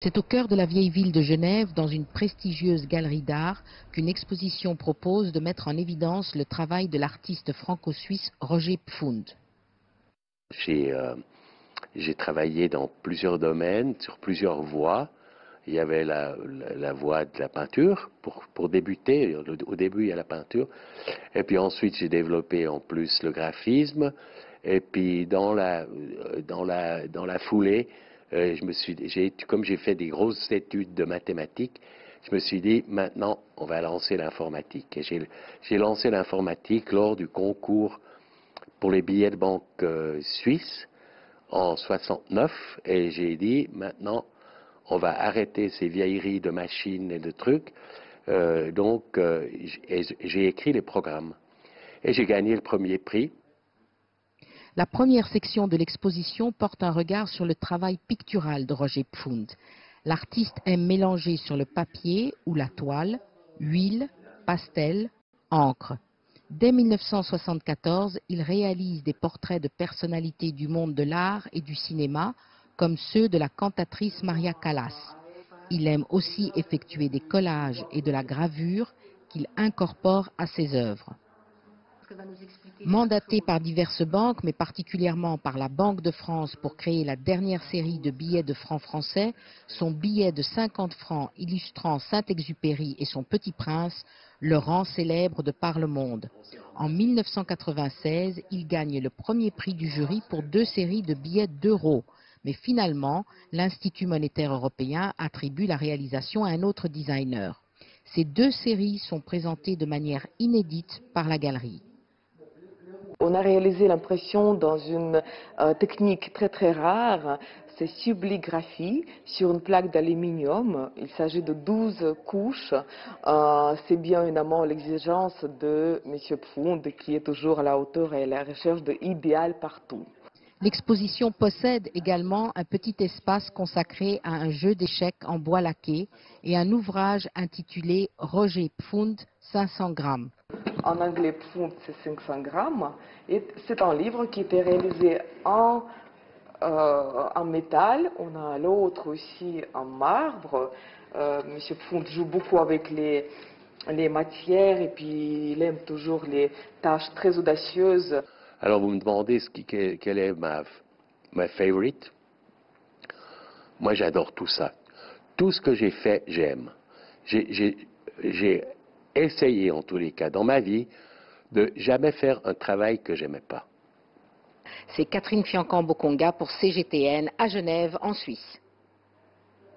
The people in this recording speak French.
C'est au cœur de la vieille ville de Genève, dans une prestigieuse galerie d'art, qu'une exposition propose de mettre en évidence le travail de l'artiste franco-suisse Roger Pfund. J'ai travaillé dans plusieurs domaines, sur plusieurs voies. Il y avait la voie de la peinture pour débuter. Au début, il y a la peinture. Et puis ensuite, j'ai développé en plus le graphisme. Et puis dans la foulée, comme j'ai fait des grosses études de mathématiques, je me suis dit, maintenant, on va lancer l'informatique. Et j'ai lancé l'informatique lors du concours pour les billets de banque suisses en 69. Et j'ai dit, maintenant, on va arrêter ces vieilleries de machines et de trucs. J'ai écrit les programmes. Et j'ai gagné le premier prix. La première section de l'exposition porte un regard sur le travail pictural de Roger Pfund. L'artiste aime mélanger sur le papier ou la toile, huile, pastel, encre. Dès 1974, il réalise des portraits de personnalités du monde de l'art et du cinéma, comme ceux de la cantatrice Maria Callas. Il aime aussi effectuer des collages et de la gravure qu'il incorpore à ses œuvres. Mandaté par diverses banques, mais particulièrement par la Banque de France pour créer la dernière série de billets de francs français, son billet de 50 francs illustrant Saint-Exupéry et son Petit Prince le rend célèbre de par le monde. En 1996, il gagne le premier prix du jury pour 2 séries de billets d'euros. Mais finalement, l'Institut monétaire européen attribue la réalisation à un autre designer. Ces 2 séries sont présentées de manière inédite par la galerie. On a réalisé l'impression dans une technique très rare, c'est subligraphie sur une plaque d'aluminium. Il s'agit de 12 couches. C'est bien évidemment l'exigence de M. Pfund qui est toujours à la hauteur et à la recherche de l'idéal partout. L'exposition possède également un petit espace consacré à un jeu d'échecs en bois laqué et un ouvrage intitulé Roger Pfund 500 grammes. En anglais, Pfund, c'est 500 grammes. Et c'est un livre qui était réalisé en métal. On a l'autre aussi en marbre. Monsieur Pfund joue beaucoup avec les matières et puis il aime toujours les tâches très audacieuses. Alors vous me demandez quelle est ma favorite. Moi j'adore tout ça. Tout ce que j'ai fait, j'aime. J'ai essayé en tous les cas dans ma vie de jamais faire un travail que j'aimais pas. C'est Catherine Fiancan-Bokonga pour CGTN à Genève en Suisse.